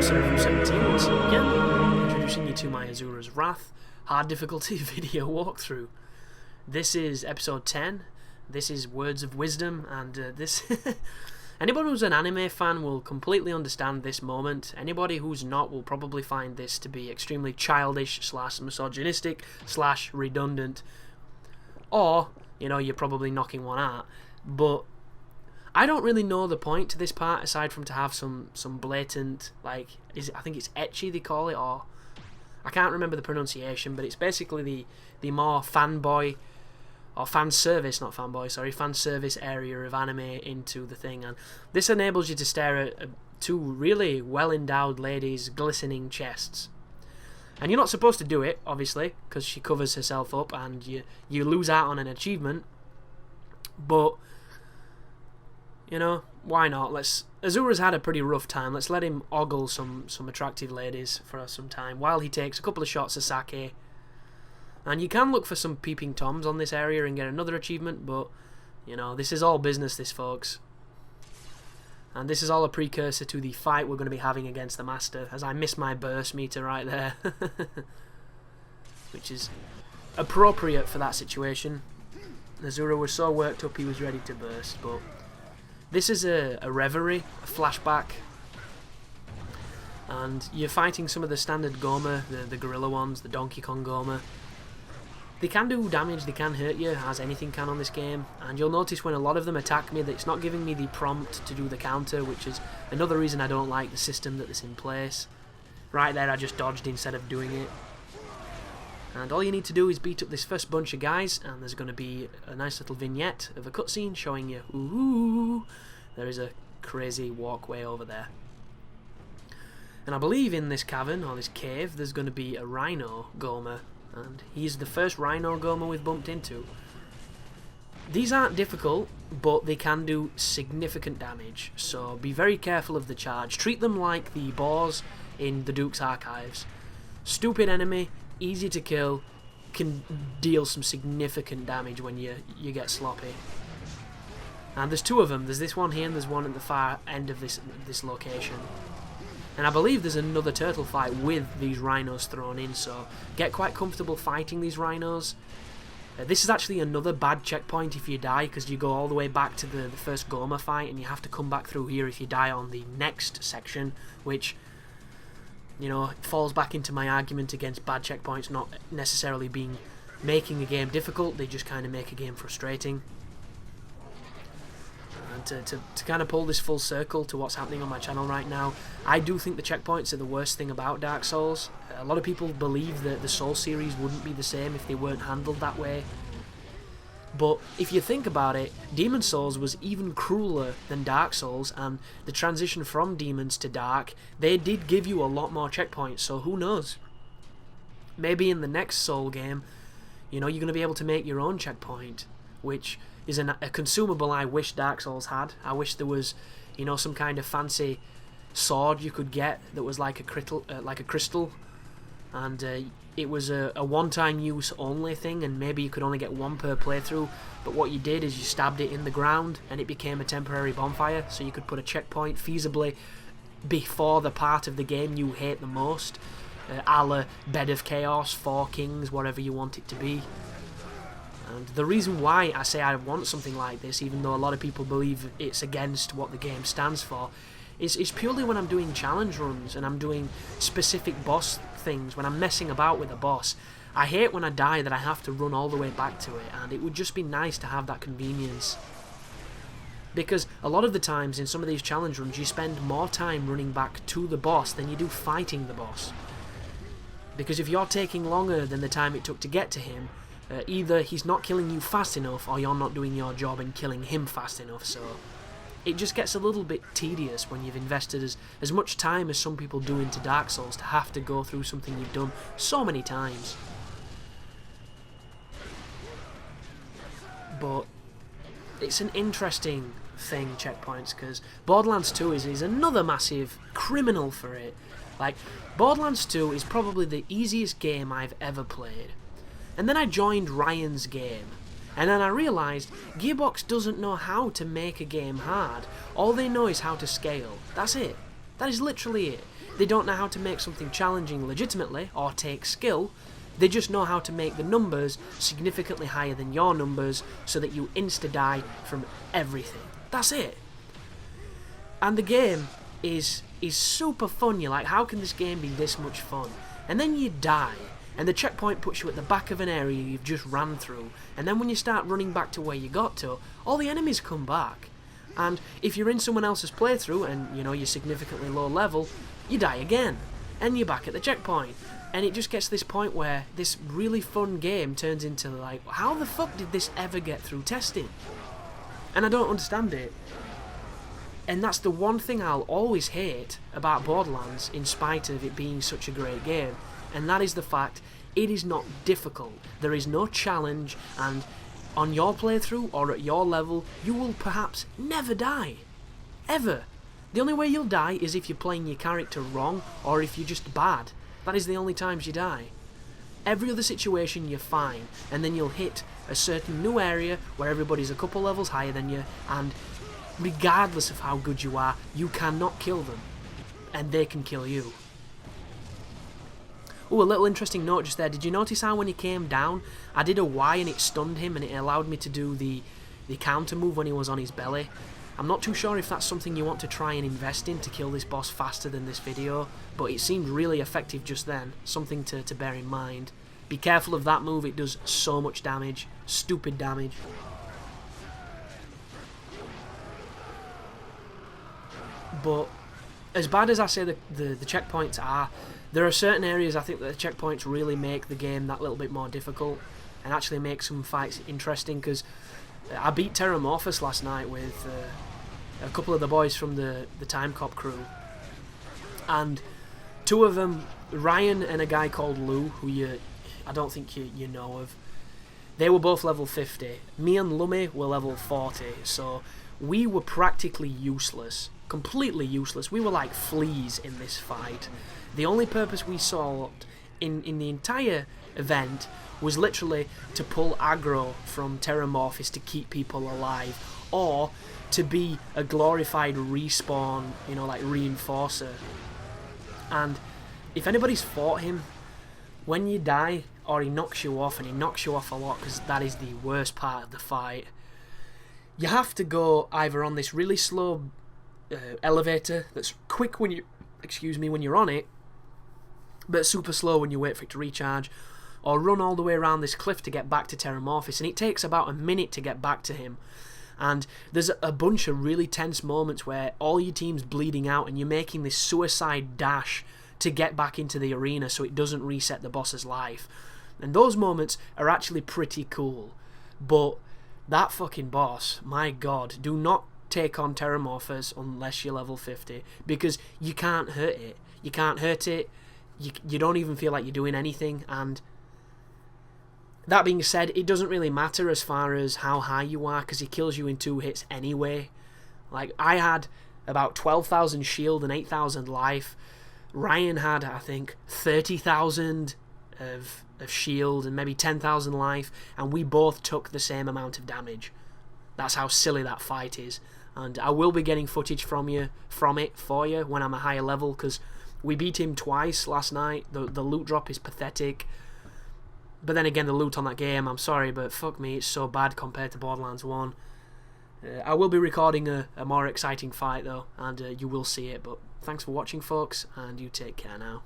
episode from 17 once again, introducing you to my Asura's Wrath hard difficulty video walkthrough. This is episode 10, this is Words of Wisdom, and this... Anybody who's an anime fan will completely understand this moment. Anybody who's not will probably find this to be extremely childish / misogynistic / redundant. Or, you know, you're probably knocking one out. But I don't really know the point to this part aside from to have some blatant, like, I think it's ecchi they call it, or I can't remember the pronunciation, but it's basically the more fanboy or fan service area of anime into the thing, and this enables you to stare at two really well endowed ladies' glistening chests. And you're not supposed to do it, obviously, because she covers herself up and you lose out on an achievement, but you know, why not? Azura's had a pretty rough time. Let's let him ogle some attractive ladies for some time while he takes a couple of shots of sake. And you can look for some peeping toms on this area and get another achievement, but you know, this is all business, this, folks. And this is all a precursor to the fight we're going to be having against the Master, as I miss my burst meter right there. Which is appropriate for that situation. Asura was so worked up he was ready to burst, but this is a reverie, a flashback, and you're fighting some of the standard Goma, the gorilla ones, the Donkey Kong Goma. They can do damage, they can hurt you, as anything can on this game, and you'll notice when a lot of them attack me that it's not giving me the prompt to do the counter, which is another reason I don't like the system that is in place. Right there I just dodged instead of doing it. And all you need to do is beat up this first bunch of guys, and there's going to be a nice little vignette of a cutscene showing you, ooh, there is a crazy walkway over there. And I believe in this cavern, or this cave, there's going to be a Rhino Goma, and he's the first Rhino Goma we've bumped into. These aren't difficult, but they can do significant damage, so be very careful of the charge. Treat them like the boars in the Duke's Archives. Stupid enemy, easy to kill, can deal some significant damage when you get sloppy. And there's two of them. There's this one here and there's one at the far end of this location. And I believe there's another turtle fight with these rhinos thrown in, so get quite comfortable fighting these rhinos. This is actually another bad checkpoint if you die, because you go all the way back to the first Goma fight and you have to come back through here if you die on the next section, which, you know, it falls back into my argument against bad checkpoints not necessarily making a game difficult, they just kind of make a game frustrating. And to kind of pull this full circle to what's happening on my channel right now, I do think the checkpoints are the worst thing about Dark Souls. A lot of people believe that the Souls series wouldn't be the same if they weren't handled that way. But if you think about it, Demon Souls was even crueler than Dark Souls, and the transition from Demons to Dark, they did give you a lot more checkpoints, so who knows? Maybe in the next Soul game, you know, you're going to be able to make your own checkpoint, which is a consumable I wish Dark Souls had. I wish there was, you know, some kind of fancy sword you could get that was like a crystal, and it was a one-time use only thing, and maybe you could only get one per playthrough, but what you did is you stabbed it in the ground and it became a temporary bonfire, so you could put a checkpoint feasibly before the part of the game you hate the most, a la Bed of Chaos, Four Kings, whatever you want it to be. And the reason why I say I want something like this, even though a lot of people believe it's against what the game stands for, is purely when I'm doing challenge runs and I'm doing specific boss things, when I'm messing about with a boss. I hate when I die that I have to run all the way back to it, and it would just be nice to have that convenience. Because a lot of the times in some of these challenge runs you spend more time running back to the boss than you do fighting the boss. Because if you're taking longer than the time it took to get to him, either he's not killing you fast enough or you're not doing your job and killing him fast enough, so it just gets a little bit tedious when you've invested as much time as some people do into Dark Souls to have to go through something you've done so many times. But it's an interesting thing, checkpoints, because Borderlands 2 is another massive criminal for it. Like, Borderlands 2 is probably the easiest game I've ever played. And then I joined Ryan's game, and then I realised Gearbox doesn't know how to make a game hard. All they know is how to scale. That's it. That is literally it. They don't know how to make something challenging legitimately, or take skill. They just know how to make the numbers significantly higher than your numbers so that you insta-die from everything. That's it. And the game is super fun. You're like, how can this game be this much fun? And then you die, and the checkpoint puts you at the back of an area you've just ran through, and then when you start running back to where you got to, all the enemies come back. And if you're in someone else's playthrough and, you know, you're significantly low level, you die again, and you're back at the checkpoint. And it just gets to this point where this really fun game turns into like, how the fuck did this ever get through testing? And I don't understand it. And that's the one thing I'll always hate about Borderlands, in spite of it being such a great game, and that is the fact it is not difficult. There is no challenge, and on your playthrough or at your level, you will perhaps never die. Ever. The only way you'll die is if you're playing your character wrong, or if you're just bad. That is the only times you die. Every other situation you're fine, and then you'll hit a certain new area where everybody's a couple levels higher than you, and regardless of how good you are, you cannot kill them, and they can kill you. Oh, a little interesting note just there. Did you notice how when he came down, I did a Y and it stunned him, and it allowed me to do the counter move when he was on his belly? I'm not too sure if that's something you want to try and invest in to kill this boss faster than this video, but it seemed really effective just then. Something to bear in mind. Be careful of that move, it does so much damage. Stupid damage. But as bad as I say the checkpoints are, there are certain areas I think that the checkpoints really make the game that little bit more difficult and actually make some fights interesting, because I beat Terramorphous last night with a couple of the boys from the Time Cop crew, and two of them, Ryan and a guy called Lou, who I don't think you know of, they were both level 50. Me and Lummy were level 40, so we were practically useless. Completely useless. We were like fleas in this fight. The only purpose we saw in the entire event was literally to pull aggro from Terramorphous to keep people alive, or to be a glorified respawn, you know, like reinforcer. And if anybody's fought him, when you die or he knocks you off, and he knocks you off a lot because that is the worst part of the fight, you have to go either on this really slow elevator that's quick when you're on it, but super slow when you wait for it to recharge, or run all the way around this cliff to get back to Terramorphous, and it takes about a minute to get back to him. And there's a bunch of really tense moments where all your team's bleeding out and you're making this suicide dash to get back into the arena so it doesn't reset the boss's life. And those moments are actually pretty cool. But that fucking boss, my god, do not take on Terramorphous unless you're level 50, because you can't hurt it. You can't hurt it. You don't even feel like you're doing anything. And that being said, it doesn't really matter as far as how high you are, because he kills you in 2 hits anyway. Like, I had about 12,000 shield and 8,000 life. Ryan had, I think, 30,000 of shield and maybe 10,000 life, and we both took the same amount of damage. That's how silly that fight is. And I will be getting footage from it for you when I'm a higher level, because we beat him twice last night. The loot drop is pathetic. But then again, the loot on that game, I'm sorry, but fuck me, it's so bad compared to Borderlands 1. I will be recording a more exciting fight though, and you will see it. But thanks for watching, folks, and you take care now.